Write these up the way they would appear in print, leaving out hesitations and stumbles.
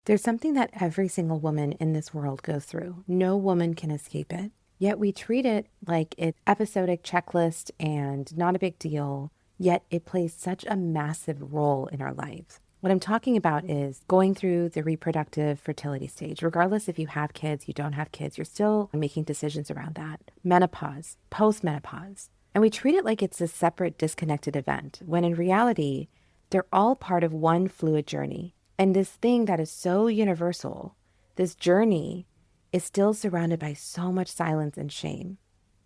There's something that every single woman in this world goes through. No woman can escape it. Yet we treat it like it's episodic checklist and not a big deal, yet it plays such a massive role in our lives. What I'm talking about is going through the reproductive fertility stage. Regardless if you have kids, you don't have kids, you're still making decisions around that. Menopause, post-menopause. And we treat it like it's a separate, disconnected event, when in reality, they're all part of one fluid journey. And this thing that is so universal, this journey, is still surrounded by so much silence and shame.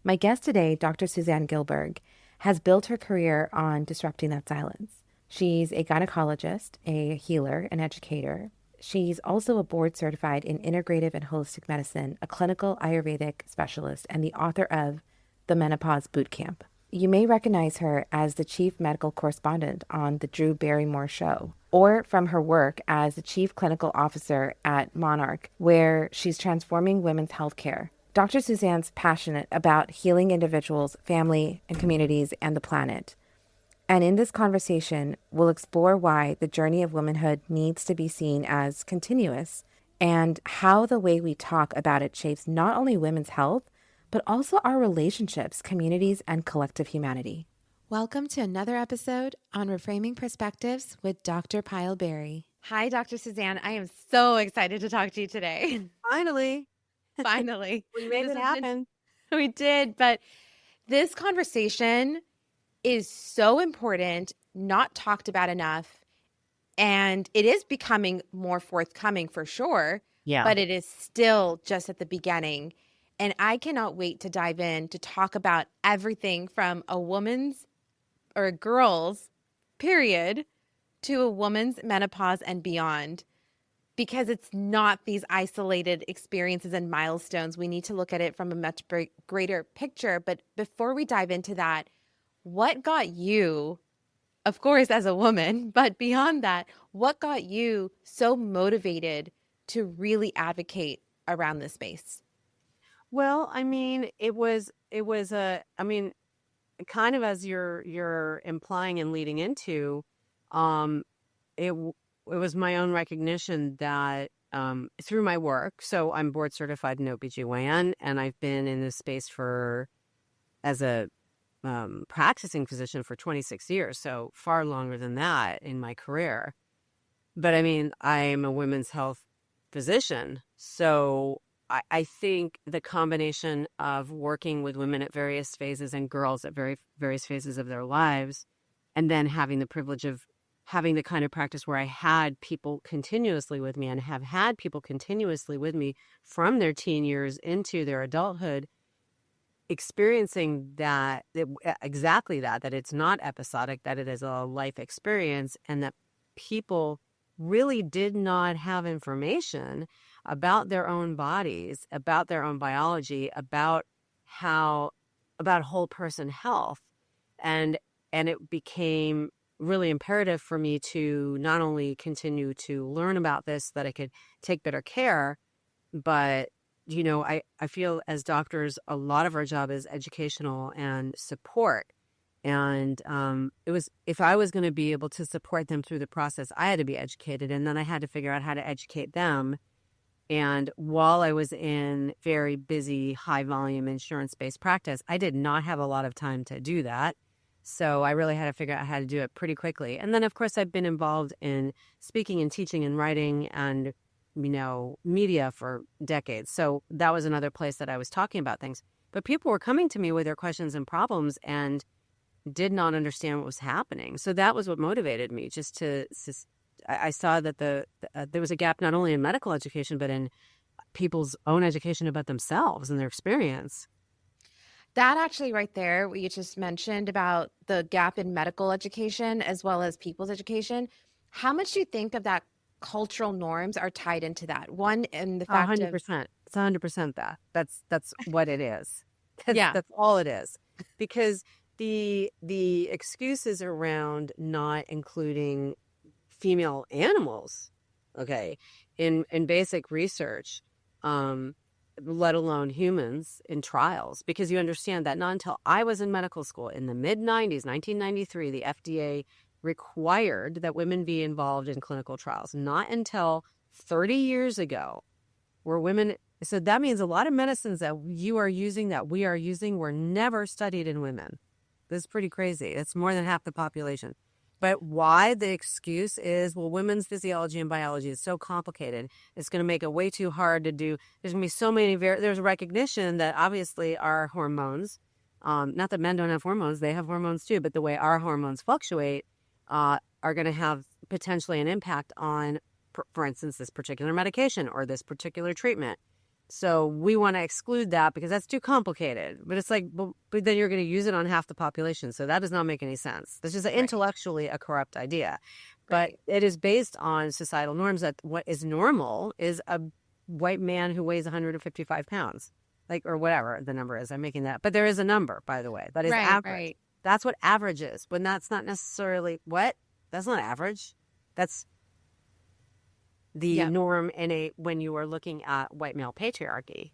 My guest today, Dr. Suzanne Gilberg, has built her career on disrupting that silence. She's a gynecologist, a healer, an educator. She's also a board certified in integrative and holistic medicine, a clinical Ayurvedic specialist, and the author of The Menopause Bootcamp. You may recognize her as the chief medical correspondent on The Drew Barrymore Show, or from her work as the chief clinical officer at Monarch, where she's transforming women's healthcare. Dr. Suzanne's passionate about healing individuals, family, and communities, and the planet. And in this conversation, we'll explore why the journey of womanhood needs to be seen as continuous, and how the way we talk about it shapes not only women's health, but also our relationships, communities, and collective humanity. Welcome to another episode on Reframing Perspectives with Dr. Payal Beri. Hi, Dr. Suzanne. I am so excited to talk to you today. Finally, Finally. we made it happen. We did, but this conversation is so important, not talked about enough, and it is becoming more forthcoming for sure, Yeah. but it is still just at the beginning. And I cannot wait to dive in to talk about everything from a woman's or a girl's period to a woman's menopause and beyond, because it's not these isolated experiences and milestones. We need to look at it from a much greater picture. But before we dive into that, what got you, of course, as a woman, but beyond that, what got you so motivated to really advocate around this space? Well, I mean, kind of as you're implying and leading into, um, it was my own recognition that through my work. So I'm board certified in OBGYN, and I've been in this space as a practicing physician for 26 years, so far longer than that in my career. But I mean, I'm a women's health physician, so I think the combination of working with women at various phases and girls at various phases of their lives, and then having the privilege of having the kind of practice where I had people continuously with me and have had people continuously with me from their teen years into their adulthood, experiencing exactly that it's not episodic, that it is a life experience, and that people really did not have information about their own bodies, about their own biology, about whole person health. And it became really imperative for me to not only continue to learn about this, that I could take better care, but I feel as doctors, a lot of our job is educational and support. And if I was going to be able to support them through the process, I had to be educated, and then I had to figure out how to educate them. And while I was in very busy, high volume insurance-based practice, I did not have a lot of time to do that. So I really had to figure out how to do it pretty quickly. And then, of course, I've been involved in speaking and teaching and writing and, media for decades. So that was another place that I was talking about things. But people were coming to me with their questions and problems and did not understand what was happening. So that was what motivated me, I saw that there was a gap not only in medical education, but in people's own education about themselves and their experience. That actually right there, what you just mentioned about the gap in medical education as well as people's education, how much do you think of that cultural norms are tied into that? One, in the fact 100%. It's 100% that. That's what it is. That's all it is. Because the excuses around not including female animals, okay, in basic research, let alone humans in trials, because you understand that not until I was in medical school in the mid-90s, 1993, the FDA required that women be involved in clinical trials. Not until 30 years ago where women, so that means a lot of medicines that you are using, that we are using, were never studied in women. This is pretty crazy. It's more than half the population. But why? The excuse is, well, women's physiology and biology is so complicated. It's going to make it way too hard to do. There's going to be so many, there's recognition that obviously our hormones, not that men don't have hormones, they have hormones too, but the way our hormones fluctuate are going to have potentially an impact on, for instance, this particular medication or this particular treatment. So we want to exclude that because that's too complicated. But it's like, but then you're going to use it on half the population. So that does not make any sense. This is intellectually a corrupt idea. But it is based on societal norms that what is normal is a white man who weighs 155 pounds, like, or whatever the number is. I'm making that. But there is a number, by the way, that is average. Right. That's what average is. When that's not necessarily what? That's not average. That's the norm when you are looking at white male patriarchy.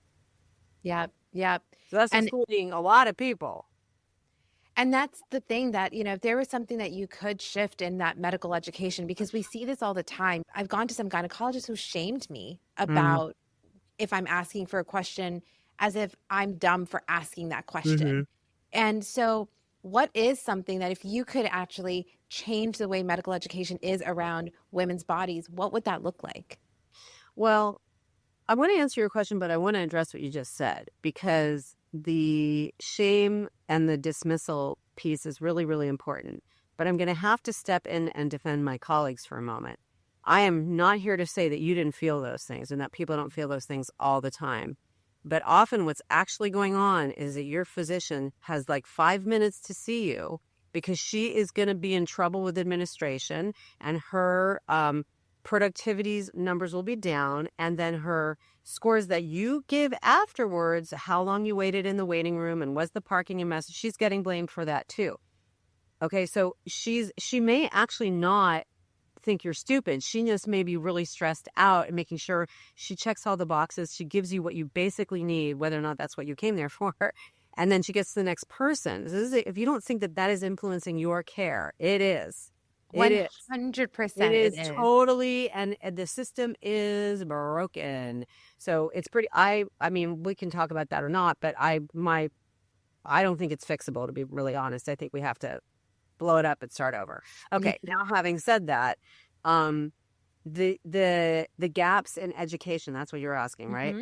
Yep. So that's excluding a lot of people. And that's the thing that, if there was something that you could shift in that medical education, because we see this all the time. I've gone to some gynecologists who shamed me about if I'm asking for a question, as if I'm dumb for asking that question. And so what is something that if you could actually change the way medical education is around women's bodies, what would that look like? Well, I want to answer your question, but I want to address what you just said, because the shame and the dismissal piece is really, really important. But I'm going to have to step in and defend my colleagues for a moment. I am not here to say that you didn't feel those things and that people don't feel those things all the time. But often what's actually going on is that your physician has like 5 minutes to see you because she is going to be in trouble with administration, and her productivity numbers will be down. And then her scores that you give afterwards, how long you waited in the waiting room and was the parking a mess, she's getting blamed for that too. Okay, so she may actually not think you're stupid. She just may be really stressed out and making sure she checks all the boxes. She gives you what you basically need, whether or not that's what you came there for. And then she gets to the next person. If you don't think that that is influencing your care, it is. 100%. It is totally, and the system is broken. So it's pretty, I mean, we can talk about that or not, but I don't think it's fixable, to be really honest. I think we have to blow it up and start over. Okay. Now, having said that, the gaps in education, that's what you're asking, right?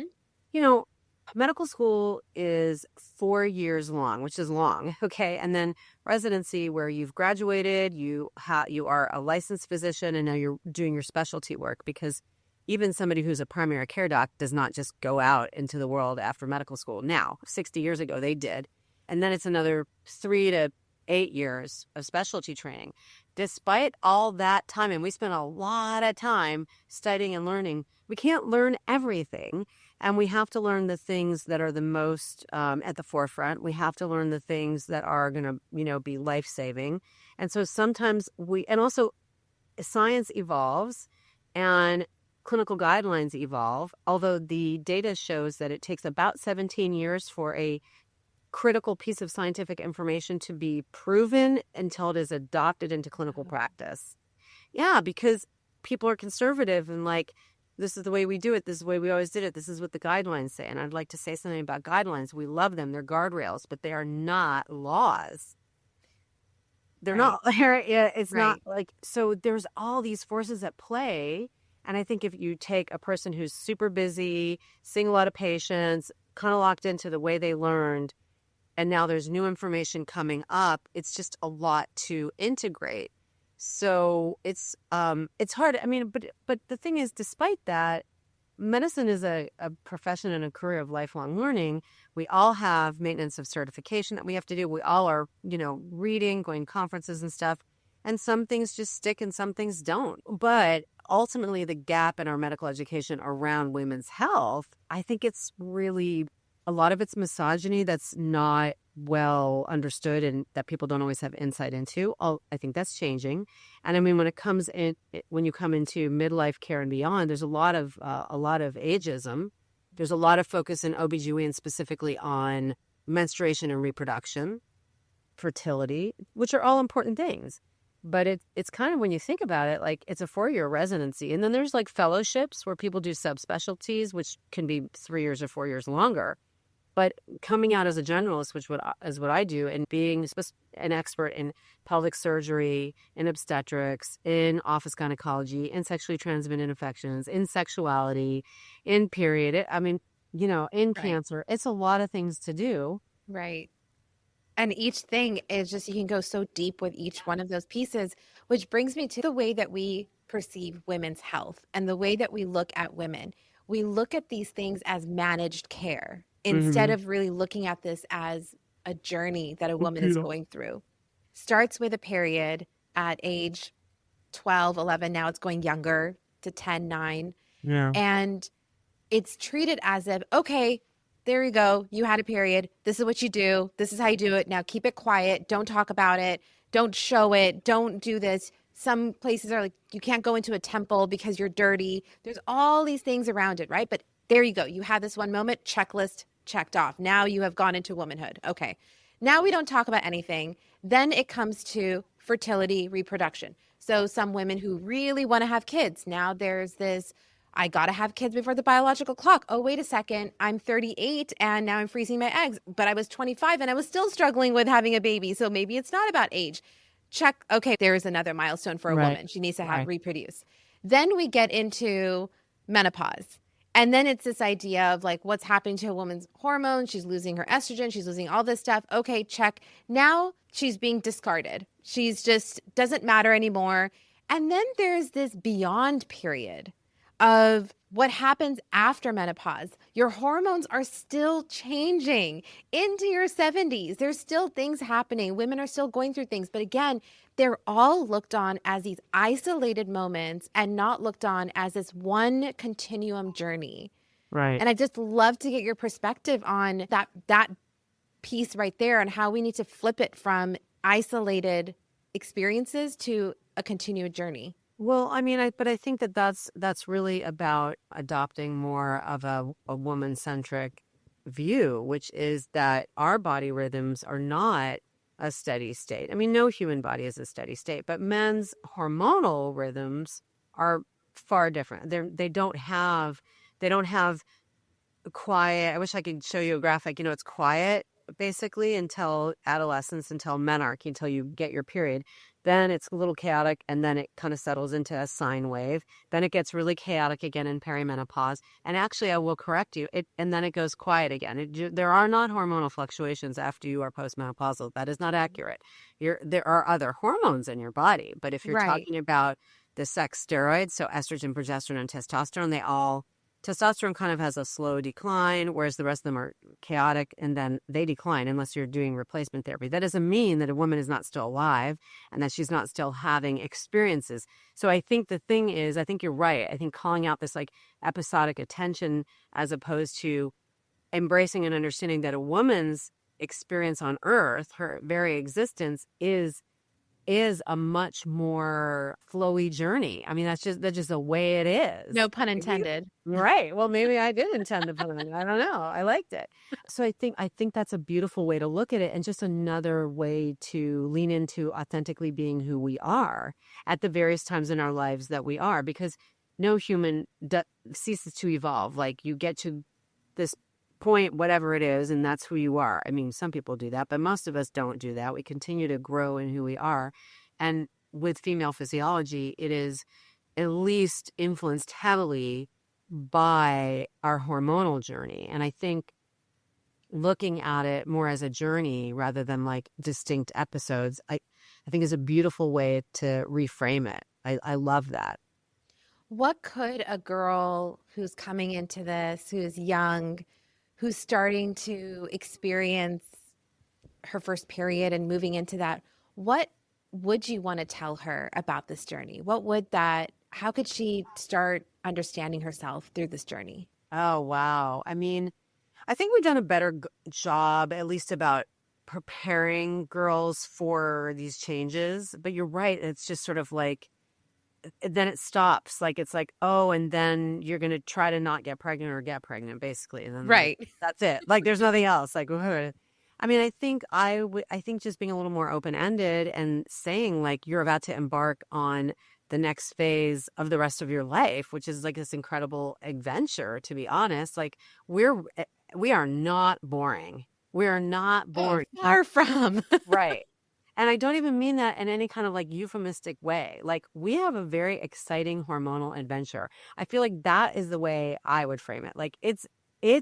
Medical school is 4 years long, which is long. Okay. And then residency, where you've graduated, you are a licensed physician, and now you're doing your specialty work, because even somebody who's a primary care doc does not just go out into the world after medical school. Now, 60 years ago, they did. And then it's another 3 to 8 years of specialty training. Despite all that time, and we spent a lot of time studying and learning, we can't learn everything. And we have to learn the things that are the most at the forefront. We have to learn the things that are going to, be life-saving. And so sometimes and also science evolves and clinical guidelines evolve, although the data shows that it takes about 17 years for a critical piece of scientific information to be proven until it is adopted into clinical practice. Yeah, because people are conservative and like, this is the way we do it. This is the way we always did it. This is what the guidelines say. And I'd like to say something about guidelines. We love them. They're guardrails, but they are not laws. They're not. It's not like, so there's all these forces at play. And I think if you take a person who's super busy, seeing a lot of patients, kind of locked into the way they learned, and now there's new information coming up, it's just a lot to integrate. So it's hard. I mean, but the thing is, despite that, medicine is a profession and a career of lifelong learning. We all have maintenance of certification that we have to do. We all are, reading, going to conferences and stuff. And some things just stick and some things don't. But ultimately, the gap in our medical education around women's health, I think it's really, a lot of it's misogyny that's not well understood and that people don't always have insight into. I think that's changing. And I mean, when you come into midlife care and beyond, there's a lot of ageism. There's a lot of focus in OBGYN specifically on menstruation and reproduction, fertility, which are all important things. but it's kind of, when you think about it, like it's a 4-year residency. And then there's like fellowships where people do subspecialties, which can be 3 years or 4 years longer. But coming out as a generalist, which is what I do, and being an expert in pelvic surgery, in obstetrics, in office gynecology, in sexually transmitted infections, in sexuality, in period, I mean, in Right. cancer, it's a lot of things to do. Right. And each thing is just, you can go so deep with each one of those pieces, which brings me to the way that we perceive women's health and the way that we look at women. We look at these things as managed care instead Hmm. of really looking at this as a journey that a woman is going through. Starts with a period at age 12, 11. Now it's going younger to 10, 9. Yeah. And it's treated as if, okay, there you go. You had a period. This is what you do. This is how you do it. Now keep it quiet. Don't talk about it. Don't show it. Don't do this. Some places are like, you can't go into a temple because you're dirty. There's all these things around it, right? But there you go. You had this one moment, checklist checked off. Now you have gone into womanhood. Okay. Now we don't talk about anything. Then it comes to fertility, reproduction. So some women who really want to have kids, now there's this, I got to have kids before the biological clock. Oh, wait a second. I'm 38 and now I'm freezing my eggs, but I was 25 and I was still struggling with having a baby. So maybe it's not about age. Check. Okay, there is another milestone for a Right. woman. She needs to have Right. reproduce. Then we get into menopause. And then it's this idea of like what's happening to a woman's hormones. She's losing her estrogen. She's losing all this stuff. Okay, check. Now she's being discarded. She's just doesn't matter anymore. And then there's this beyond period of what happens after menopause. Your hormones are still changing into your 70s. There's still things happening. Women are still going through things. But again, they're all looked on as these isolated moments and not looked on as this one continuum journey. Right. And I just love to get your perspective on that piece right there and how we need to flip it from isolated experiences to a continued journey. Well, I mean, but I think that that's really about adopting more of a woman-centric view, which is that our body rhythms are not a steady state. I mean, no human body is a steady state, but men's hormonal rhythms are far different. They don't have quiet. I wish I could show you a graphic. It's quiet basically until adolescence, until menarche, until you get your period. Then it's a little chaotic, and then it kind of settles into a sine wave. Then it gets really chaotic again in perimenopause. And actually, I will correct you. And then it goes quiet again. There are not hormonal fluctuations after you are postmenopausal. That is not accurate. There are other hormones in your body, but if you're Right. talking about the sex steroids, so estrogen, progesterone, and testosterone, testosterone kind of has a slow decline, whereas the rest of them are chaotic, and then they decline unless you're doing replacement therapy. That doesn't mean that a woman is not still alive and that she's not still having experiences. So I think the thing is, I think you're right. I think calling out this like episodic attention as opposed to embracing and understanding that a woman's experience on earth, her very existence, is a much more flowy journey. I mean, that's just the way it is. No pun intended. Right. Well, maybe I did intend to put it. I don't know. I liked it. So I think that's a beautiful way to look at it, and just another way to lean into authentically being who we are at the various times in our lives that we are, because no human ceases to evolve. Like, you get to this point, whatever it is, and that's who you are. I mean, some people do that, but most of us don't do that. We continue to grow in who we are. And with female physiology, it is at least influenced heavily by our hormonal journey. And I think looking at it more as a journey rather than like distinct episodes, I think is a beautiful way to reframe it. I love that. What could a girl who's coming into this, who's young, who's starting to experience her first period and moving into that, what would you want to tell her about this journey? How could she start understanding herself through this journey? Oh, wow. I mean, I think we've done a better job, at least about preparing girls for these changes. But you're right. It's just sort of like, then it stops. Like, it's like, oh, and then you're going to try to not get pregnant or get pregnant, basically. And then, like, Right. that's it. Like, there's nothing else. Like, I mean, I think just being a little more open-ended and saying like you're about to embark on the next phase of the rest of your life, which is like this incredible adventure, to be honest. Like we're we are not boring. We are not Oh, boring. far from. Right. And I don't even mean that in any kind of like euphemistic way. Like we have a very exciting hormonal adventure. I feel like that is the way I would frame it. Like it's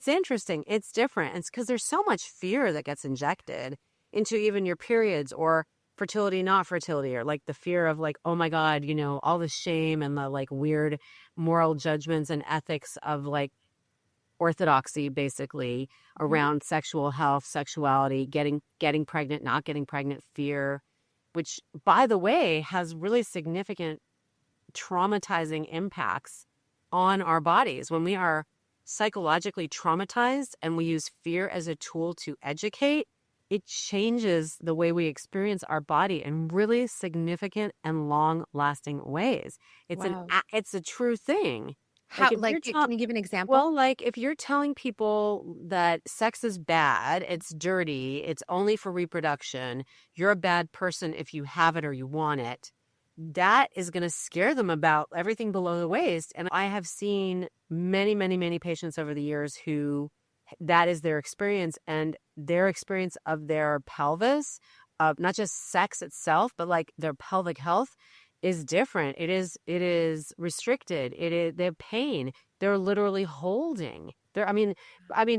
interesting, it's different. It's because there's so much fear that gets injected into even your periods or fertility, not fertility, or like the fear of like, oh my God, you know, all the shame and the like weird moral judgments and ethics of like orthodoxy basically Mhm. around sexual health, sexuality, getting pregnant, not getting pregnant, fear, which by the way has really significant traumatizing impacts on our bodies when we are psychologically traumatized and we use fear as a tool to educate. It changes the way we experience our body in really significant and long lasting ways. Wow. It's a true thing. How, Like if like, you're can you give an example? well, like if you're telling people that sex is bad, it's dirty, it's only for reproduction, you're a bad person if you have it or you want it, that is going to scare them about everything below the waist. And I have seen many, many, many patients over the years who that is their experience, and their experience of their pelvis, of not just sex itself, but like their pelvic health is different. It is restricted. It is they have pain. They're literally holding. I mean,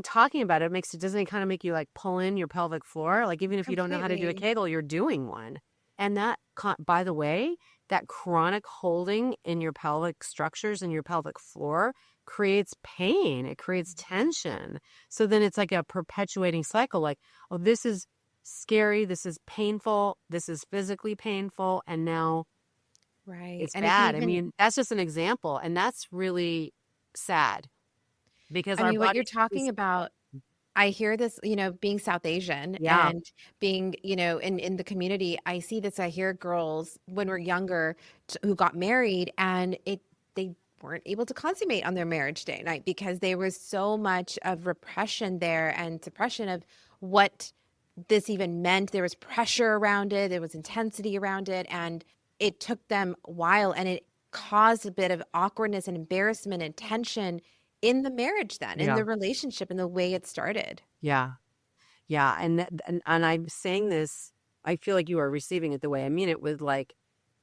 talking about it makes it doesn't it kind of make you like pull in your pelvic floor? Like even if you don't know how to do a Completely. Kegel, you're doing one. And that, by the way, that chronic holding in your pelvic structures and your pelvic floor creates pain. It creates tension. So then it's like a perpetuating cycle. Like, oh, this is scary. This is painful. This is physically painful. And now Right. it's And it can bad. I even, mean, that's just an example. And that's really sad because I our mean, what you're bodies are talking so, about, I hear this, being South Asian yeah, and being, in the community, I see this, I hear girls when we're younger who got married and they weren't able to consummate on their marriage day night because there was so much of repression there and suppression of what this even meant. There was pressure around it, there was intensity around it, and it took them a while and it caused a bit of awkwardness and embarrassment and tension in the marriage then, in yeah, the relationship, in the way it started. yeah. Yeah, and I'm saying this, I feel like you are receiving it the way I mean it with like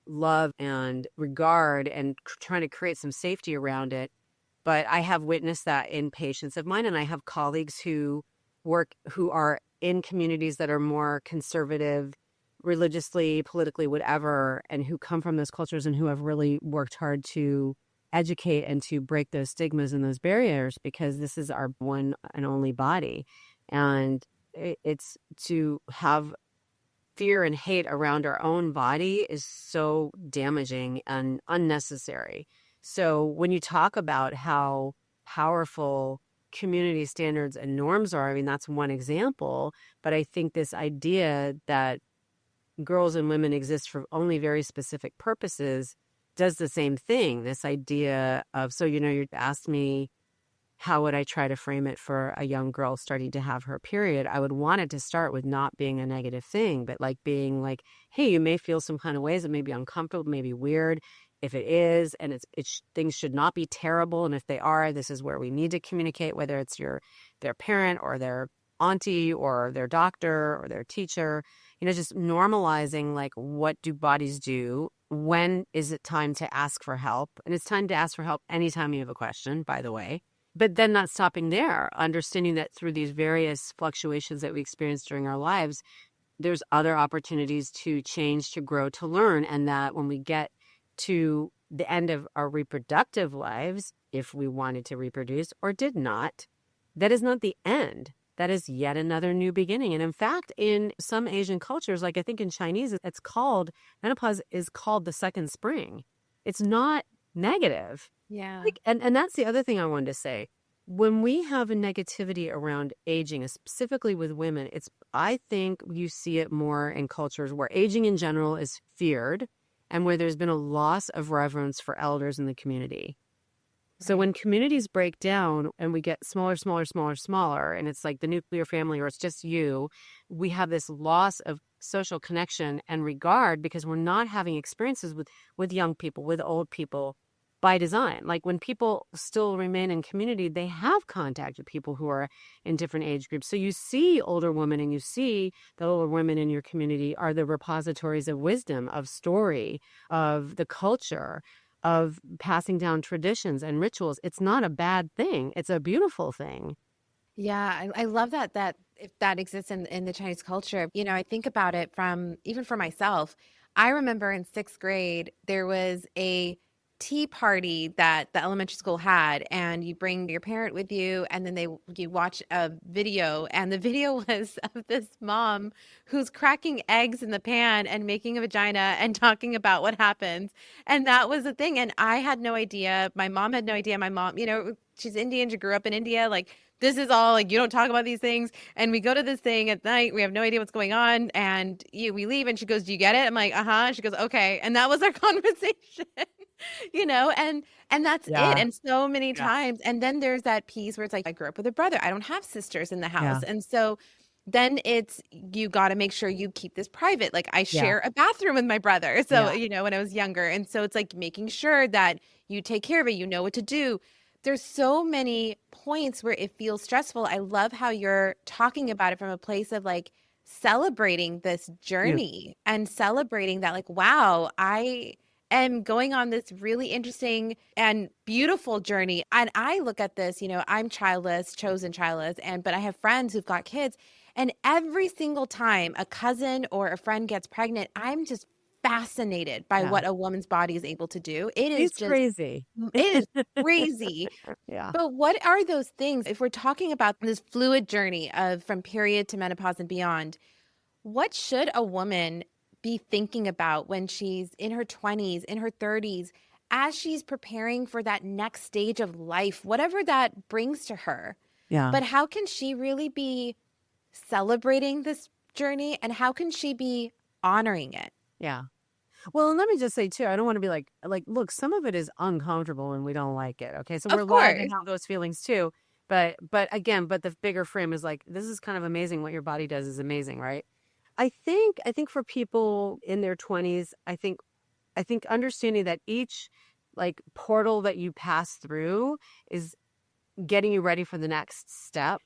love and regard and trying to create some safety around it. But I have witnessed that in patients of mine, and I have colleagues who are in communities that are more conservative, religiously, politically, whatever, and who come from those cultures and who have really worked hard to educate and to break those stigmas and those barriers because this is our one and only body. And it's to have fear and hate around our own body is so damaging and unnecessary. So when you talk about how powerful community standards and norms are, I mean, that's one example. But I think this idea that girls and women exist for only very specific purposes does the same thing. This idea of, so, you asked me how would I try to frame it for a young girl starting to have her period? I would want it to start with not being a negative thing, but like being like, hey, you may feel some kind of ways. It may be uncomfortable, maybe weird. If it is, and things should not be terrible. And if they are, this is where we need to communicate, whether it's their parent or their auntie or their doctor or their teacher, just normalizing like what do bodies do? When is it time to ask for help? And it's time to ask for help anytime you have a question, by the way, but then not stopping there, understanding that through these various fluctuations that we experience during our lives, there's other opportunities to change, to grow, to learn. And that when we get to the end of our reproductive lives, if we wanted to reproduce or did not, that is not the end. That is yet another new beginning. And in fact, in some Asian cultures, like I think in Chinese, menopause is called the second spring. It's not negative. Yeah. Like, and that's the other thing I wanted to say. When we have a negativity around aging, specifically with women, I think you see it more in cultures where aging in general is feared and where there's been a loss of reverence for elders in the community. So Right. when communities break down and we get smaller, smaller, smaller, smaller, and it's like the nuclear family or it's just you, we have this loss of social connection and regard because we're not having experiences with young people, with old people by design. Like when people still remain in community, they have contact with people who are in different age groups. So you see older women and you see the older women in your community are the repositories of wisdom, of story, of the culture, of passing down traditions and rituals. It's not a bad thing. It's a beautiful thing. Yeah, I love that if that exists in the Chinese culture. I think about it from even for myself. I remember in sixth grade, there was a tea party that the elementary school had, and you bring your parent with you, and then you watch a video, and the video was of this mom who's cracking eggs in the pan and making a vagina and talking about what happens. And that was the thing. And I had no idea. My mom had no idea. My mom, she's Indian. She grew up in India. Like, this is all like, you don't talk about these things. And we go to this thing at night. We have no idea what's going on. And we leave and she goes, "Do you get it?" I'm like, "Uh-huh." She goes, "Okay." And that was our conversation. And that's it. Yeah. And so many Yeah. times. And then there's that piece where it's like, I grew up with a brother. I don't have sisters in the Yeah. house. And so then it's, you got to make sure you keep this private. Like, I Yeah. share a bathroom with my brother. So, Yeah. when I was younger. And so it's like making sure that you take care of it, you know what to do. There's so many points where it feels stressful. I love how you're talking about it from a place of like celebrating this You. journey and celebrating that, like, wow, I am going on this really interesting and beautiful journey. And I look at this, I'm childless, chosen childless, but I have friends who've got kids. And every single time a cousin or a friend gets pregnant, I'm just fascinated by Yeah. what a woman's body is able to do. It is It's just crazy. it is crazy. Yeah. But what are those things, if we're talking about this fluid journey of from period to menopause and beyond, what should a woman be thinking about when she's in her 20s, in her 30s, as she's preparing for that next stage of life, whatever that brings to her? Yeah. But how can she really be celebrating this journey and how can she be honoring it? Yeah. Well, and let me just say too, I don't want to be look, some of it is uncomfortable and we don't like it. Okay. So we're Of allowed to course. have those feelings too. But the bigger frame is like, this is kind of amazing. What your body does is amazing, right? I think for people in their 20s, I think understanding that each like portal that you pass through is getting you ready for the next step.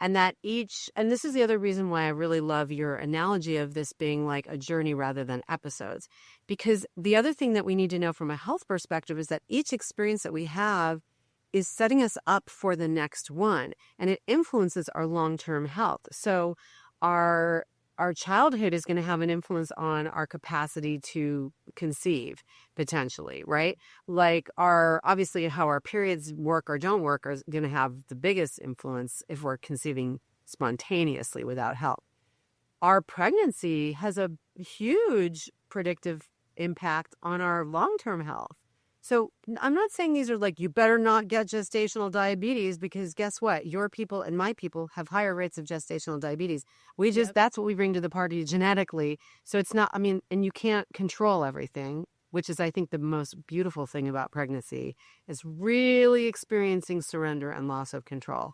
And this is the other reason why I really love your analogy of this being like a journey rather than episodes. Because the other thing that we need to know from a health perspective is that each experience that we have is setting us up for the next one, and it influences our long-term health. So our childhood is going to have an influence on our capacity to conceive potentially, right? Like our obviously how our periods work or don't work is going to have the biggest influence if we're conceiving spontaneously without help. Our pregnancy has a huge predictive impact on our long-term health. So I'm not saying these are like, you better not get gestational diabetes, because guess what? Your people and my people have higher rates of gestational diabetes. Yep. That's what we bring to the party genetically. So it's not, I mean, and you can't control everything, which is, I think, the most beautiful thing about pregnancy is really experiencing surrender and loss of control.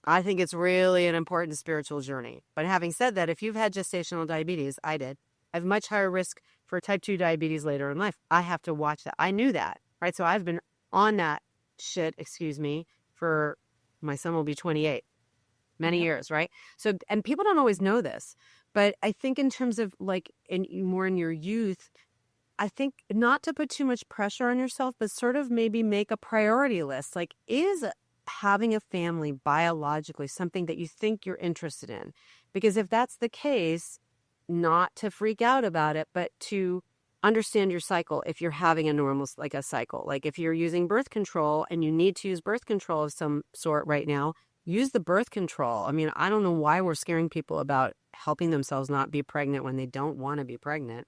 I think it's really an important spiritual journey. But having said that, if you've had gestational diabetes, I did, I have much higher risk for type 2 diabetes later in life. I have to watch that. I knew that, right? So I've been on that shit, excuse me, for my son will be 28, many Yep. years, right? So, and people don't always know this, but I think in terms of like more in your youth, I think not to put too much pressure on yourself, but sort of maybe make a priority list. Like, is having a family biologically something that you think you're interested in? Because if that's the case, not to freak out about it, but to understand your cycle. If you're having a normal, like a cycle, like if you're using birth control and you need to use birth control of some sort right now, use the birth control. I mean, I don't know why we're scaring people about helping themselves not be pregnant when they don't want to be pregnant.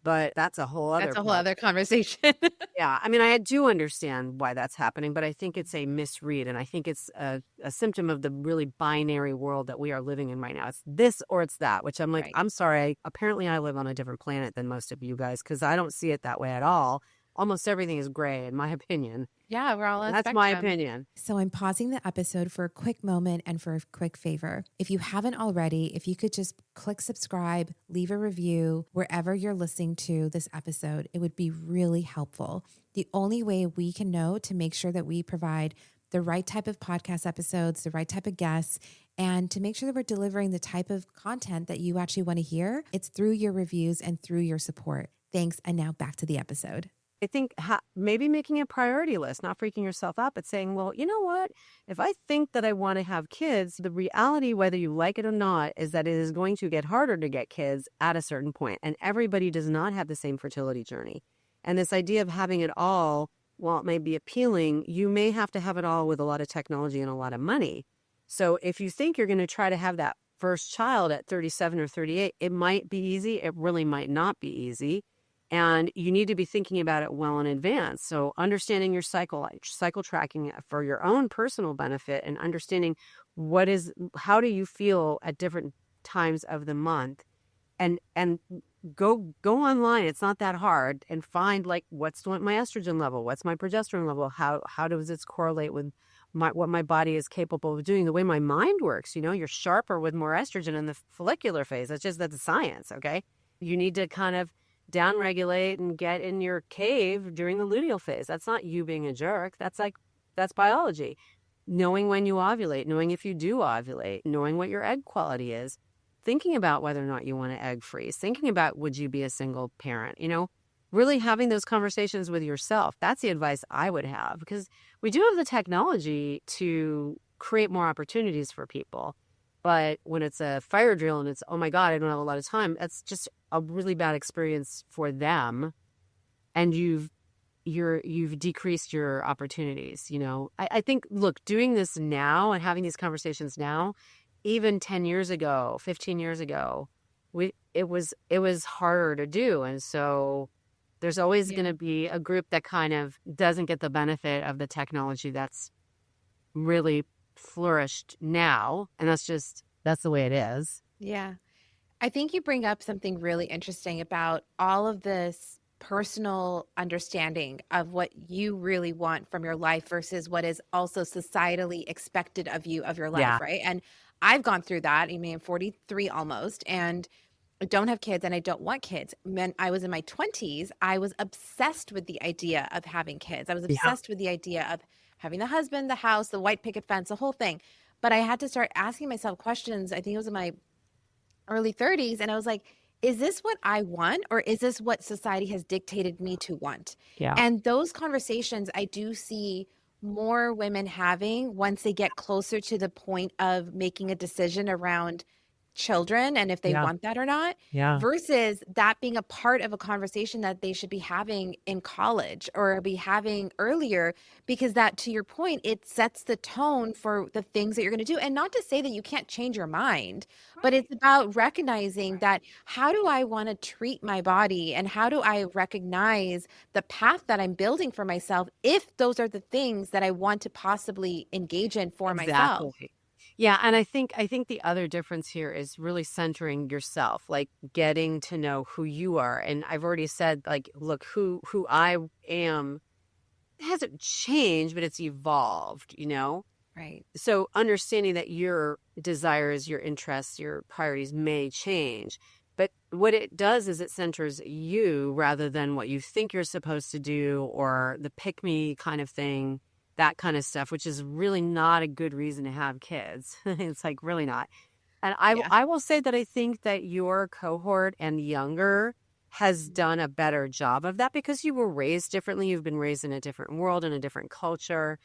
But that's a whole That's other a whole part. other conversation. Yeah, I mean, I do understand why that's happening, but I think it's a misread, and I think it's a symptom of the really binary world that we are living in right now. It's this or it's that, which I'm like, Right. I'm sorry. Apparently, I live on a different planet than most of you guys because I don't see it that way at all. Almost everything is gray, in my opinion. Yeah, we're all on a That's my spectrum. opinion. So I'm pausing the episode for a quick moment and for a quick favor. If you haven't already, if you could just click subscribe, leave a review wherever you're listening to this episode, it would be really helpful. The only way we can know to make sure that we provide the right type of podcast episodes, the right type of guests, and to make sure that we're delivering the type of content that you actually want to hear, it's through your reviews and through your support. Thanks. And now back to the episode. I think maybe making a priority list, not freaking yourself out, but saying, well, you know what? If I think that I want to have kids, the reality, whether you like it or not, is that it is going to get harder to get kids at a certain point. And everybody does not have the same fertility journey. And this idea of having it all, while it may be appealing, you may have to have it all with a lot of technology and a lot of money. So if you think you're going to try to have that first child at 37 or 38, it might be easy. It really might not be easy. And you need to be thinking about it well in advance. So understanding your cycle tracking for your own personal benefit, and understanding how do you feel at different times of the month, and go online. It's not that hard, and find like, what's my estrogen level? What's my progesterone level? How does this correlate with what my body is capable of doing? The way my mind works, you're sharper with more estrogen in the follicular phase. That's the science. Okay. You need to kind of downregulate and get in your cave during the luteal phase. That's not you being a jerk. That's biology. Knowing when you ovulate, knowing if you do ovulate, knowing what your egg quality is, thinking about whether or not you want to egg freeze, thinking about, would you be a single parent, really having those conversations with yourself. That's the advice I would have, because we do have the technology to create more opportunities for people. But when it's a fire drill and it's, oh my God, I don't have a lot of time, that's just a really bad experience for them. And you've decreased your opportunities. I think, look, doing this now and having these conversations now, even 10 years ago, 15 years ago, it was harder to do. And so there's always going to be a group that kind of doesn't get the benefit of the technology that's really flourished now. And that's the way it is. Yeah. I think you bring up something really interesting about all of this personal understanding of what you really want from your life versus what is also societally expected of you, of your life, Yeah. right? And I've gone through that. I mean, I'm 43 almost, and I don't have kids and I don't want kids. When I was in my 20s, I was obsessed with the idea of having kids. I was obsessed with the idea of having the husband, the house, the white picket fence, the whole thing. But I had to start asking myself questions. I think it was in my early 30s. And I was like, is this what I want, or is this what society has dictated me to want? Yeah. And those conversations I do see more women having once they get closer to the point of making a decision around children and if they want that or not, versus that being a part of a conversation that they should be having in college or be having earlier, because that, to your point, it sets the tone for the things that you're going to do. And not to say that you can't change your mind, but it's about recognizing that, how do I want to treat my body, and how do I recognize the path that I'm building for myself if those are the things that I want to possibly engage in for myself. Yeah. And I think the other difference here is really centering yourself, like getting to know who you are. And I've already said, like, look, who I am hasn't changed, but it's evolved, Right. So understanding that your desires, your interests, your priorities may change. But what it does is it centers you rather than what you think you're supposed to do, or the pick me kind of thing. That kind of stuff, which is really not a good reason to have kids. It's like, really not. And I will say that I think that your cohort and younger has done a better job of that, because you were raised differently. You've been raised in a different world, in a different culture.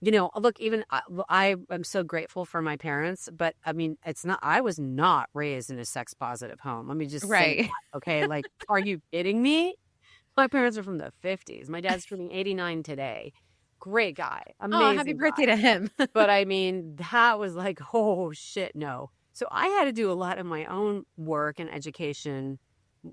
Look, even I am so grateful for my parents, but I mean, I was not raised in a sex positive home. Let me just say that, okay? Like, are you kidding me? My parents are from the 50s. My dad's turning 89 today. Great guy. Amazing. Oh, happy birthday to him. But I mean, that was like, oh shit, no. So I had to do a lot of my own work and education,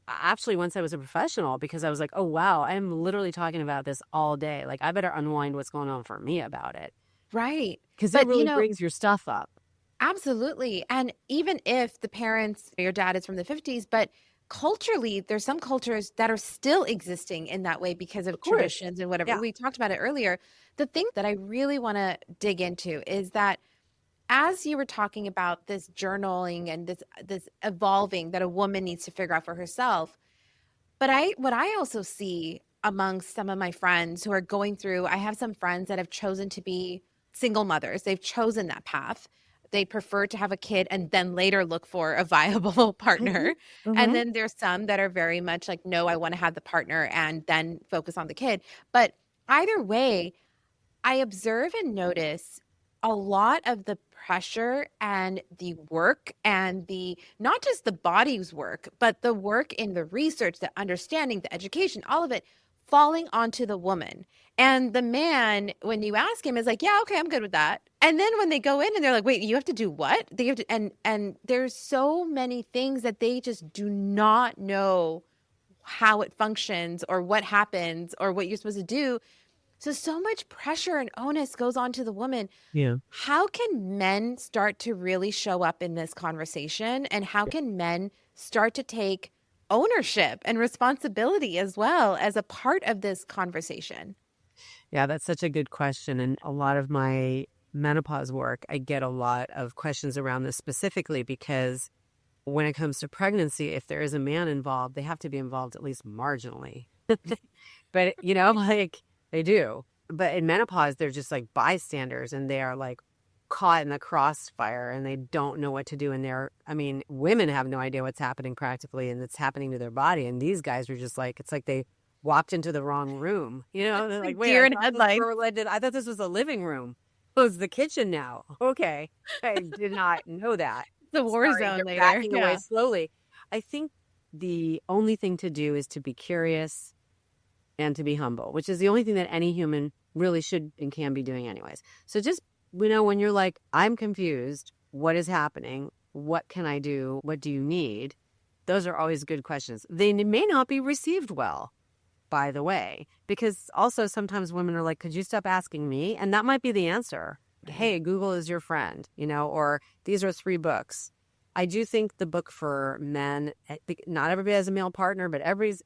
actually, once I was a professional, because I was like, oh wow, I'm literally talking about this all day. Like, I better unwind what's going on for me about it. Right. Because it really brings your stuff up. Absolutely. And even if the parents, your dad is from the 50s, but culturally, there's some cultures that are still existing in that way because Of of course. traditions and whatever. Yeah. We talked about it earlier. The thing that I really want to dig into is that as you were talking about this journaling and this evolving that a woman needs to figure out for herself, but what I also see amongst some of my friends who are going through, I have some friends that have chosen to be single mothers. They've chosen that path. They prefer to have a kid and then later look for a viable Hmm. partner. And Hmm. then there's some that are very much like, no, I want to have the partner and then focus on the kid. But either way, I observe and notice a lot of the pressure and the work and the not just the body's work, but the work in the research, the understanding, the education, all of it falling onto the woman. And the man, when you ask him, is like, yeah, okay, I'm good with that. And then when they go in and they're like, wait, you have to do what? They have to, and there's so many things that they just do not know how it functions or what happens or what you're supposed to do, so much pressure and onus goes on to the woman. Yeah. How can men start to really show up in this conversation? And how can men start to take ownership and responsibility as well as a part of this conversation? Yeah, that's such a good question. And a lot of my menopause work, I get a lot of questions around this specifically because when it comes to pregnancy, if there is a man involved, they have to be involved at least marginally. But, like they do. But in menopause, they're just like bystanders and they are like caught in the crossfire and they don't know what to do. And women have no idea what's happening practically and it's happening to their body. And these guys are just like, it's like they walked into the wrong room. They're like, wait, Deer in headlights. I thought this was a living room. Oh, it's the kitchen now. Okay. I did not know that. The war Sorry, zone they're later. backing away Yeah. slowly. I think the only thing to do is to be curious and to be humble, which is the only thing that any human really should and can be doing anyways. So just, when you're like, I'm confused, what is happening? What can I do? What do you need? Those are always good questions. They may not be received well, by the way, because also sometimes women are like, could you stop asking me? And that might be the answer. Right. Hey, Google is your friend, or these are 3 books. I do think the book for men, not everybody has a male partner, but everybody's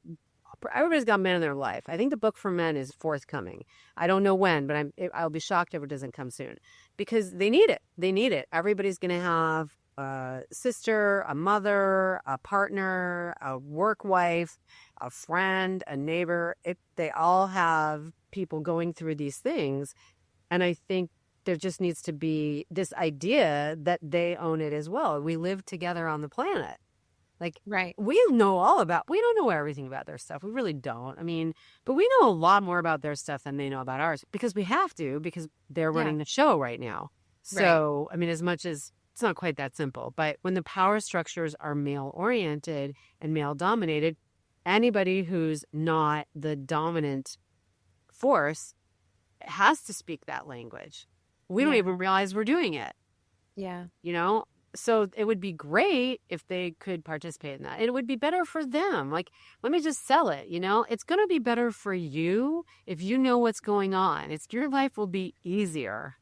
got men in their life. I think the book for men is forthcoming. I don't know when, but I'll be shocked if it doesn't come soon because they need it. They need it. Everybody's going to have a sister, a mother, a partner, a work wife, a friend, a neighbor. They all have people going through these things. And I think there just needs to be this idea that they own it as well. We live together on the planet. Like, Right. we don't know everything about their stuff. We really don't. But we know a lot more about their stuff than they know about ours because we have to, because they're Yeah. running the show right now. So, as much as it's not quite that simple, but when the power structures are male oriented and male dominated, anybody who's not the dominant force has to speak that language. We don't Yeah. even realize we're doing it, Yeah. So it would be great if they could participate in that. It would be better for them. Like, let me just sell it, It's going to be better for you if you know what's going on. Your life will be easier.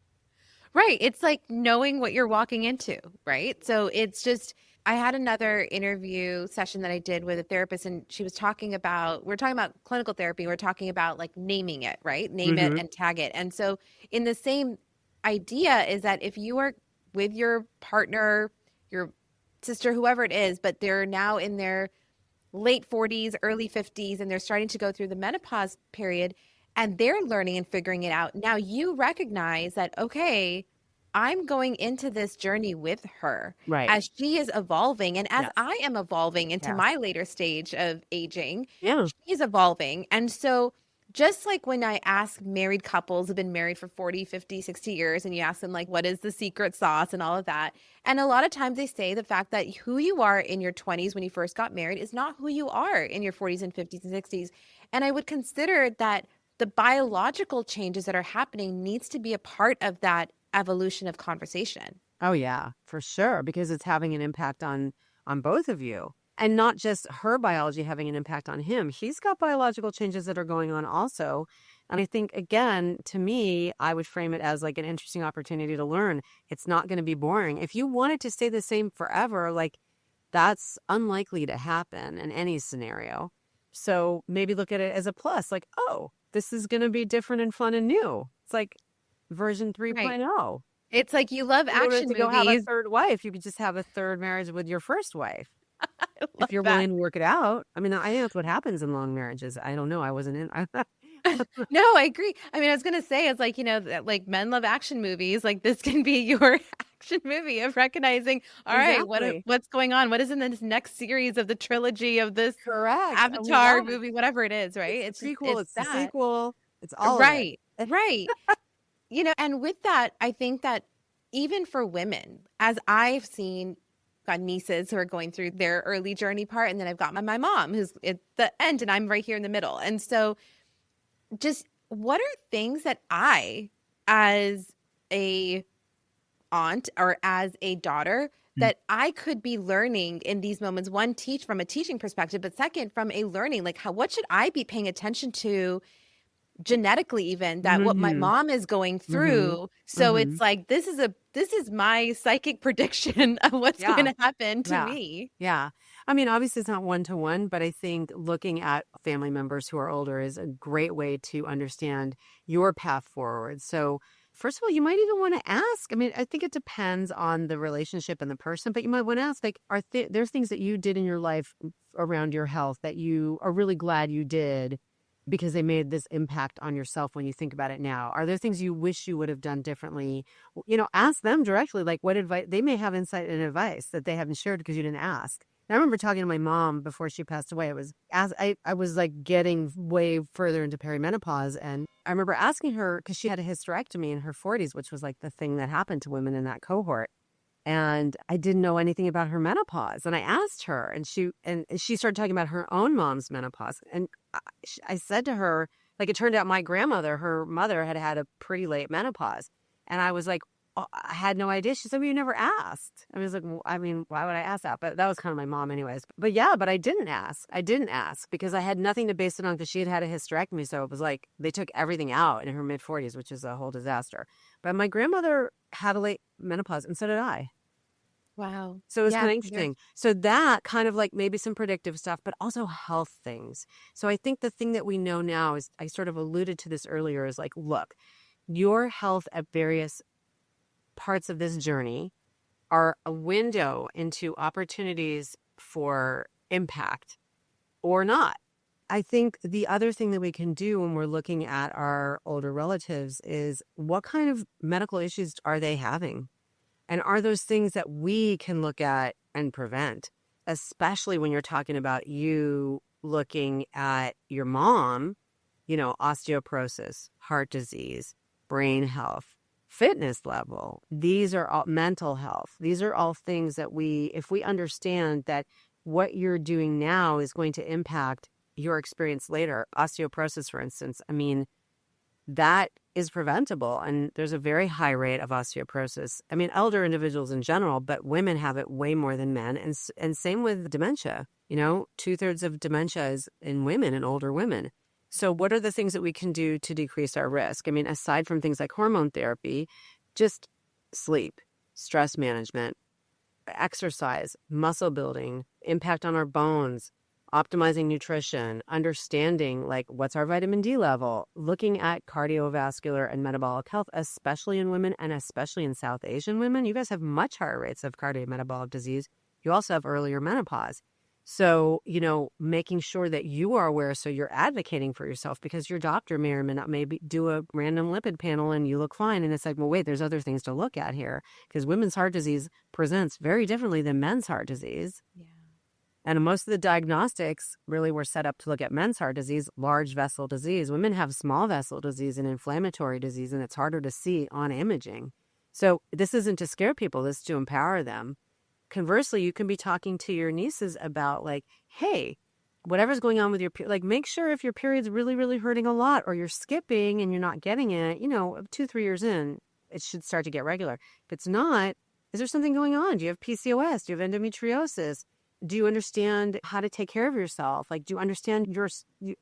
Right. It's like knowing what you're walking into, right? So it's just, I had another interview session that I did with a therapist, and she was talking about, we're talking about clinical therapy. We're talking about like naming it, right? Name it Mm-hmm. and tag it. And so, in the same idea, is that if you are with your partner, your sister, whoever it is, but they're now in their late 40s, early 50s, and they're starting to go through the menopause period and they're learning and figuring it out. Now you recognize that, okay, I'm going into this journey with her Right. as she is evolving. And as Yes. I am evolving into Yes. my later stage of aging, Yeah. she's evolving. And so, just like when I ask married couples who've been married for 40, 50, 60 years, and you ask them, like, what is the secret sauce and all of that? And a lot of times they say the fact that who you are in your 20s when you first got married is not who you are in your 40s and 50s and 60s. And I would consider that the biological changes that are happening needs to be a part of that evolution of conversation. Oh yeah, for sure, because it's having an impact on both of you. And not just her biology having an impact on him. He's got biological changes that are going on also. And I think, again, to me, I would frame it as like an interesting opportunity to learn. It's not going to be boring. If you want it to stay the same forever, like, That's unlikely to happen in any scenario. So maybe look at it as a plus, like, oh, this is going to be different and fun and new. It's like version Right. 3.0. It's like you love You don't have action to go have a movies. third wife. You could just have a third marriage with your first wife I if love you're that. willing to work it out. I mean, I think that's what happens in long marriages. I don't know. I wasn't in. No, I agree. I mean, I was gonna say it's like, that, like men love action movies. Like this can be your action movie of recognizing, all right, Exactly. what's going on? What is in this next series of the trilogy of this Correct. Oh my Avatar God. movie, whatever it is, right? It's the prequel. It's It's the that. sequel. It's all of it. Right. Right. And with that, I think that even for women, as I've seen, got nieces who are going through their early journey part, and then I've got my mom who's at the end, and I'm right here in the middle. And so, just what are things that I, as a aunt or as a daughter, that I could be learning in these moments? One, teach from a teaching perspective, but second, from a learning, like what should I be paying attention to genetically, even that what my Mm-hmm. mom is going Mm-hmm. through. So Mm-hmm. it's like this is my psychic prediction of what's going Yeah. to happen to Yeah. me. Yeah. I mean, obviously it's not one to one, but I think looking at family members who are older is a great way to understand your path forward. So, first of all, you might even want to ask. I mean, I think it depends on the relationship and the person, but you might want to ask, like, there's things that you did in your life around your health that you are really glad you did because they made this impact on yourself when you think about it now? Are there things you wish you would have done differently? Ask them directly, like what advice they may have, insight and advice that they haven't shared because you didn't ask. And I remember talking to my mom before she passed away. It was as I was like getting way further into perimenopause. And I remember asking her, because she had a hysterectomy in her 40s, which was like the thing that happened to women in that cohort. And I didn't know anything about her menopause. And I asked her, and she started talking about her own mom's menopause. And I said to her, like, it turned out my grandmother, her mother, had had a pretty late menopause. And I was like, oh, I had no idea. She said, well, you never asked. I was like, well, I mean, why would I ask that? But that was kind of my mom anyways. But yeah, but I didn't ask. I didn't ask because I had nothing to base it on, because she had a hysterectomy. So it was like they took everything out in her mid 40s, which is a whole disaster. But my grandmother had a late menopause, and so did I. Wow. So it was kind Yeah. of interesting. So that kind of like maybe some predictive stuff, but also health things. So I think the thing that we know now is, I sort of alluded to this earlier, is like, look, your health at various parts of this journey are a window into opportunities for impact or not. I think the other thing that we can do when we're looking at our older relatives is, what kind of medical issues are they having? And are those things that we can look at and prevent, especially when you're talking about you looking at your mom, osteoporosis, heart disease, brain health, fitness level. These are all mental health. These are all things that if we understand that what you're doing now is going to impact your experience later. Osteoporosis, for instance, I mean, that is preventable. And there's a very high rate of osteoporosis. I mean, elder individuals in general, but women have it way more than men. And same with dementia. 2/3 of dementia is in women and older women. So what are the things that we can do to decrease our risk? I mean, aside from things like hormone therapy, just sleep, stress management, exercise, muscle building, impact on our bones, optimizing nutrition, understanding like what's our vitamin D level, looking at cardiovascular and metabolic health, especially in women and especially in South Asian women. You guys have much higher rates of cardiometabolic disease. You also have earlier menopause. So, making sure that you are aware, so you're advocating for yourself, because your doctor may or may not maybe do a random lipid panel and you look fine. And it's like, well, wait, there's other things to look at here, because women's heart disease presents very differently than men's heart disease. Yeah. And most of the diagnostics really were set up to look at men's heart disease, large vessel disease. Women have small vessel disease and inflammatory disease, and it's harder to see on imaging. So this isn't to scare people, this is to empower them. Conversely, you can be talking to your nieces about like, hey, whatever's going on with your period, like make sure if your period's really, really hurting a lot, or you're skipping and you're not getting it, 2-3 years in, it should start to get regular. If it's not, is there something going on? Do you have PCOS? Do you have endometriosis? Do you understand how to take care of yourself? Like, do you understand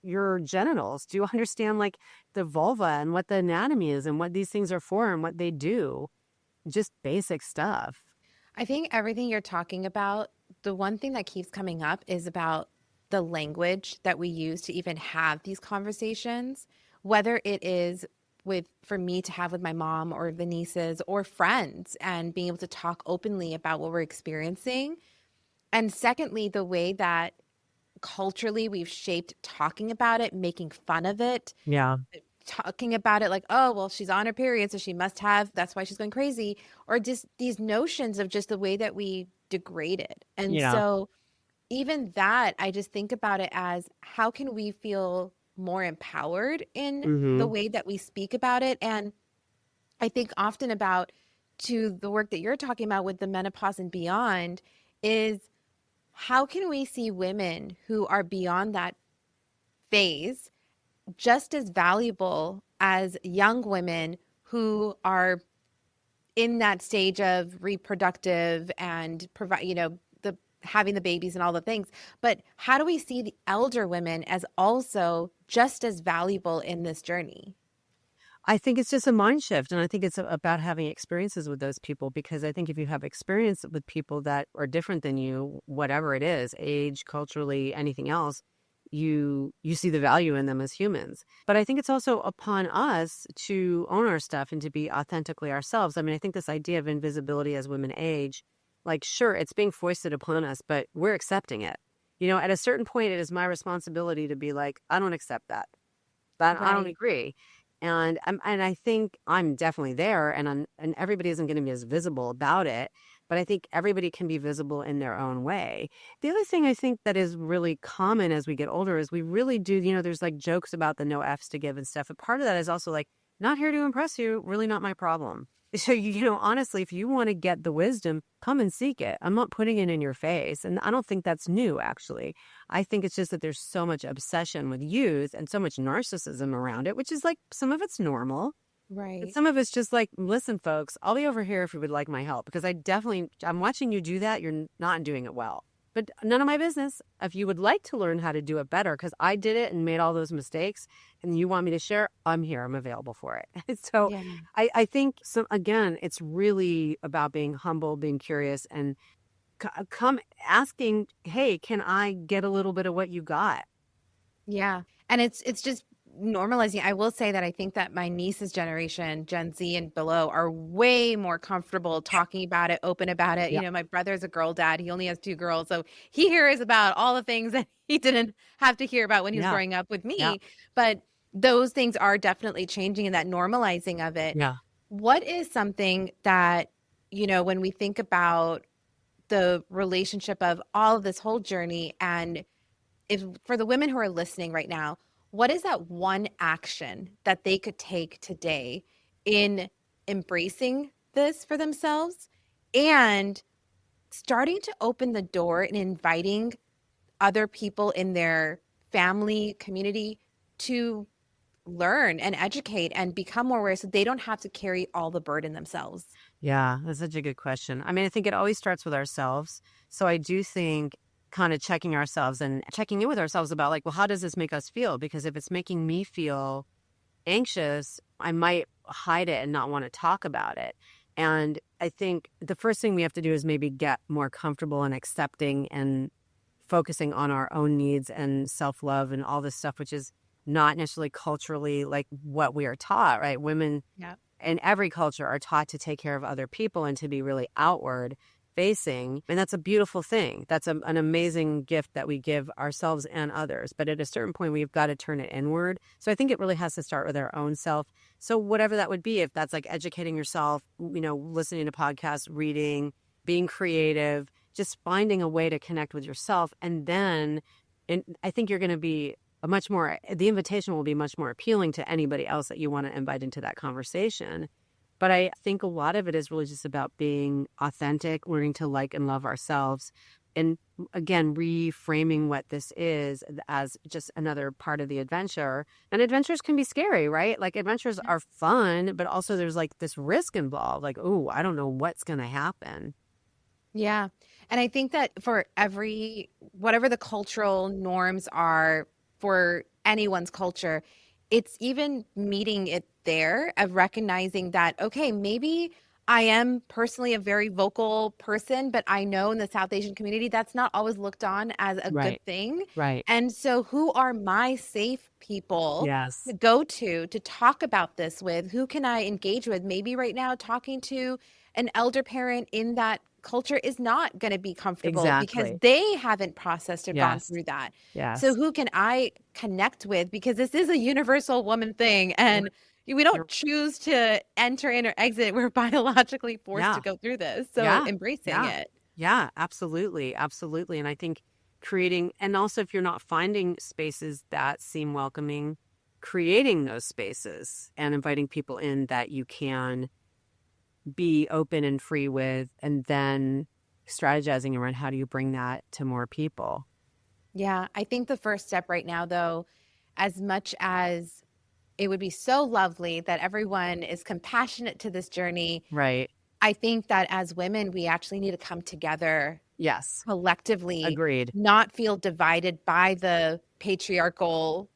your genitals? Do you understand like the vulva and what the anatomy is and what these things are for and what they do? Just basic stuff. I think everything you're talking about the one thing that keeps coming up is about the language that we use to even have these conversations, whether it is with for me to have with my mom or the nieces or friends and being able to talk openly about what we're experiencing. And secondly, the way that culturally we've shaped talking about it, making fun of it, Yeah. talking about it like, oh, well, she's on her period, so she must have, that's why she's going crazy, or just these notions of just the way that we degrade it. And Yeah. so, even that, I just think about it as how can we feel more empowered in the Mm-hmm. way that we speak about it? And I think often about to the work that you're talking about with the menopause and beyond is how can we see women who are beyond that phase just as valuable as young women who are in that stage of reproductive and provide, the having the babies and all the things. But how do we see the elder women as also just as valuable in this journey? I think it's just a mind shift. And I think it's about having experiences with those people, because I think if you have experience with people that are different than you, whatever it is, age, culturally, anything else, you see the value in them as humans. But I think it's also upon us to own our stuff and to be authentically ourselves. I mean, I think this idea of invisibility as women age, like, sure, it's being foisted upon us, but we're accepting it. At a certain point, it is my responsibility to be like, I don't accept that. That I don't Right. agree. And I think I'm definitely there, and everybody isn't going to be as visible about it, but I think everybody can be visible in their own way. The other thing I think that is really common as we get older is we really do, there's like jokes about the no F's to give and stuff. But part of that is also like, not here to impress you, really not my problem. So, honestly, if you want to get the wisdom, come and seek it. I'm not putting it in your face. And I don't think that's new, actually. I think it's just that there's so much obsession with youth and so much narcissism around it, which is like some of it's normal. But Right. some of it's just like, listen, folks, I'll be over here if you would like my help, because I'm watching you do that. You're not doing it well. But none of my business. If you would like to learn how to do it better, because I did it and made all those mistakes, and you want me to share, I'm here. I'm available for it. So Yeah. I think, again, it's really about being humble, being curious, and come asking, hey, can I get a little bit of what you got? Yeah. And it's just normalizing. I will say that I think that my niece's generation, Gen Z and below, are way more comfortable talking about it, open about it. Yeah. My brother's a girl dad. He only has two girls. So he hears about all the things that he didn't have to hear about when he was Yeah. growing up with Yeah. me. But those things are definitely changing and that normalizing of it. Yeah. What is something that, when we think about the relationship of all of this whole journey and if for the women who are listening right now, what is that one action that they could take today in embracing this for themselves and starting to open the door and inviting other people in their family, community to learn and educate and become more aware so they don't have to carry all the burden themselves? Yeah, that's such a good question. I mean, I think it always starts with ourselves. So I do think kind of checking ourselves and checking in with ourselves about like, well, how does this make us feel? Because if it's making me feel anxious, I might hide it and not want to talk about it. And I think the first thing we have to do is maybe get more comfortable and accepting and focusing on our own needs and self-love and all this stuff, which is not necessarily culturally like what we are taught, right? Women Yeah. in every culture are taught to take care of other people and to be really outward facing. And that's a beautiful thing. That's an amazing gift that we give ourselves and others. But at a certain point, we've got to turn it inward. So I think it really has to start with our own self. So whatever that would be, if that's like educating yourself, listening to podcasts, reading, being creative, just finding a way to connect with yourself. And then I think you're going to be the invitation will be much more appealing to anybody else that you want to invite into that conversation. But I think a lot of it is really just about being authentic, learning to like and love ourselves. And again, reframing what this is as just another part of the adventure. And adventures can be scary, right? Like adventures are fun, but also there's like this risk involved. Like, oh, I don't know what's going to happen. Yeah. And I think that for whatever the cultural norms are for anyone's culture, it's even meeting it there of recognizing that, okay, maybe I am personally a very vocal person, but I know in the South Asian community, that's not always looked on as a good Right. thing. Right. And so, who are my safe people to Yes. go to talk about this with? Who can I engage with? Maybe right now, talking to an elder parent in that culture is not going to be comfortable because Exactly. they haven't processed or gone Yes. through that. So, Yes. who can I connect with? Because this is a universal woman thing. You're, And we don't you're choose to enter in or exit. We're biologically forced to yeah. go through this. So Yeah. embracing Yeah. it. Yeah. Absolutely. Absolutely. And I think creating, and also if you're not finding spaces that seem welcoming, creating those spaces and inviting people in that you can be open and free with, and then strategizing around how do you bring that to more people. Yeah. I think the first step right now, though, as much as it would be so lovely that everyone is compassionate to this journey, Right. I think that as women, we actually need to come together Yes. collectively, Agreed. not feel divided by the patriarchal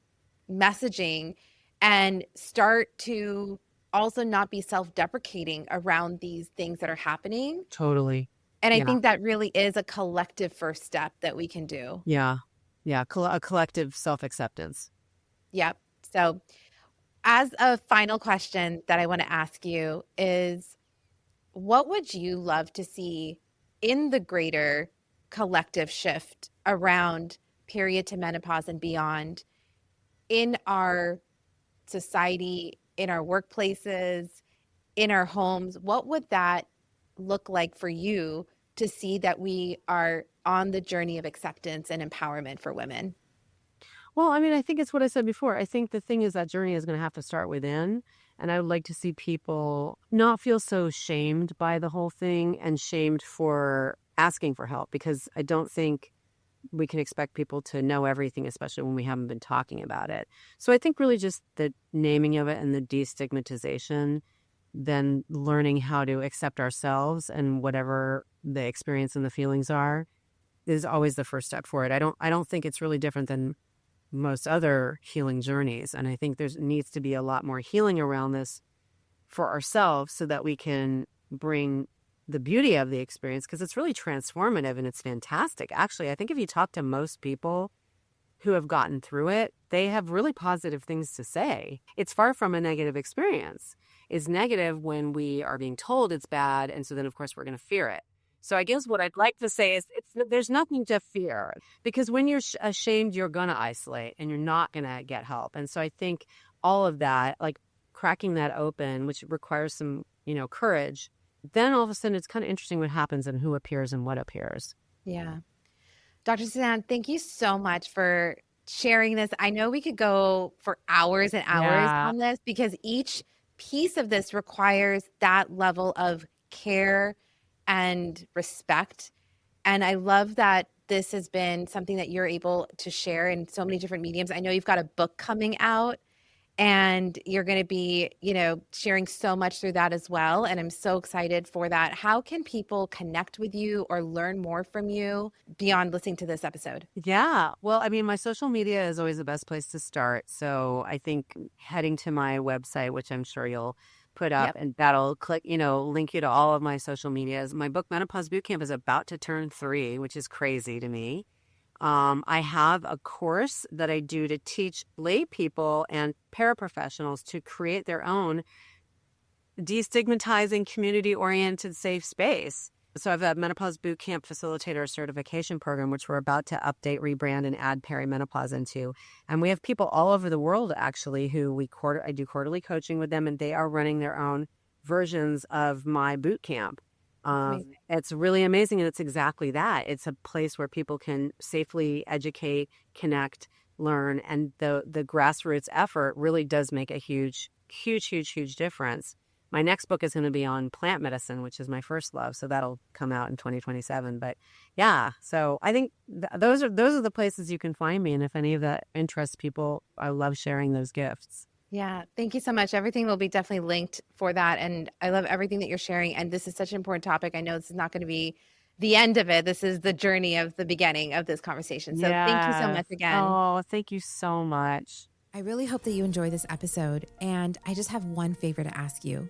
messaging, and start to also not be self-deprecating around these things that are happening. Totally. And I Yeah. think that really is a collective first step that we can do. Yeah. Yeah. A collective self-acceptance. Yep. So, as a final question that I want to ask you is, what would you love to see in the greater collective shift around period to menopause and beyond in our society, in our workplaces, in our homes? What would that look like for you to see that we are on the journey of acceptance and empowerment for women? Well, I mean, I think it's what I said before. I think the thing is that journey is going to have to start within. And I would like to see people not feel so shamed by the whole thing and shamed for asking for help, because I don't think we can expect people to know everything, especially when we haven't been talking about it. So I think really just the naming of it and the destigmatization, then learning how to accept ourselves and whatever the experience and the feelings are, is always the first step for it. I don't think it's really different than most other healing journeys. And I think there needs to be a lot more healing around this for ourselves so that we can bring the beauty of the experience, because it's really transformative and it's fantastic. Actually, I think if you talk to most people who have gotten through it, they have really positive things to say. It's far from a negative experience. It's negative when we are being told it's bad. And so then, of course, we're going to fear it. So I guess what I'd like to say is there's nothing to fear, because when you're ashamed, you're going to isolate and you're not going to get help. And so I think all of that, like cracking that open, which requires some, courage, then all of a sudden it's kind of interesting what happens and who appears and what appears. Yeah. Dr. Suzanne, thank you so much for sharing this. I know we could go for hours and hours Yeah. on this because each piece of this requires that level of care and respect. And I love that this has been something that you're able to share in so many different mediums. I know you've got a book coming out and you're going to be, sharing so much through that as well. And I'm so excited for that. How can people connect with you or learn more from you beyond listening to this episode? Yeah. Well, I mean, my social media is always the best place to start. So I think heading to my website, which I'm sure you'll put up, Yep. and that'll link you to all of my social medias. My book, Menopause Bootcamp, is about to turn 3, which is crazy to me. I have a course that I do to teach lay people and paraprofessionals to create their own destigmatizing, community-oriented, safe space. So I have a Menopause Bootcamp Facilitator Certification Program, which we're about to update, rebrand, and add perimenopause into. And we have people all over the world, actually, who I do quarterly coaching with them, and they are running their own versions of my bootcamp. It's really amazing, and it's exactly that. It's a place where people can safely educate, connect, learn, and the grassroots effort really does make a huge, huge, huge, huge difference. My next book is going to be on plant medicine, which is my first love, so that'll come out in 2027. But yeah, so I think those are the places you can find me, and if any of that interests people, I love sharing those gifts. Yeah, thank you so much. Everything will be definitely linked for that. And I love everything that you're sharing. And this is such an important topic. I know this is not going to be the end of it. This is the journey of the beginning of this conversation. So thank you so Yes. much again. Oh, thank you so much. I really hope that you enjoy this episode. And I just have one favor to ask you.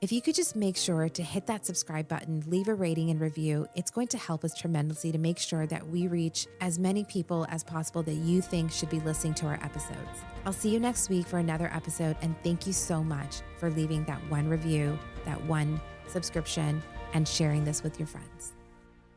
If you could just make sure to hit that subscribe button, leave a rating and review, it's going to help us tremendously to make sure that we reach as many people as possible that you think should be listening to our episodes. I'll see you next week for another episode, and thank you so much for leaving that one review, that one subscription, and sharing this with your friends.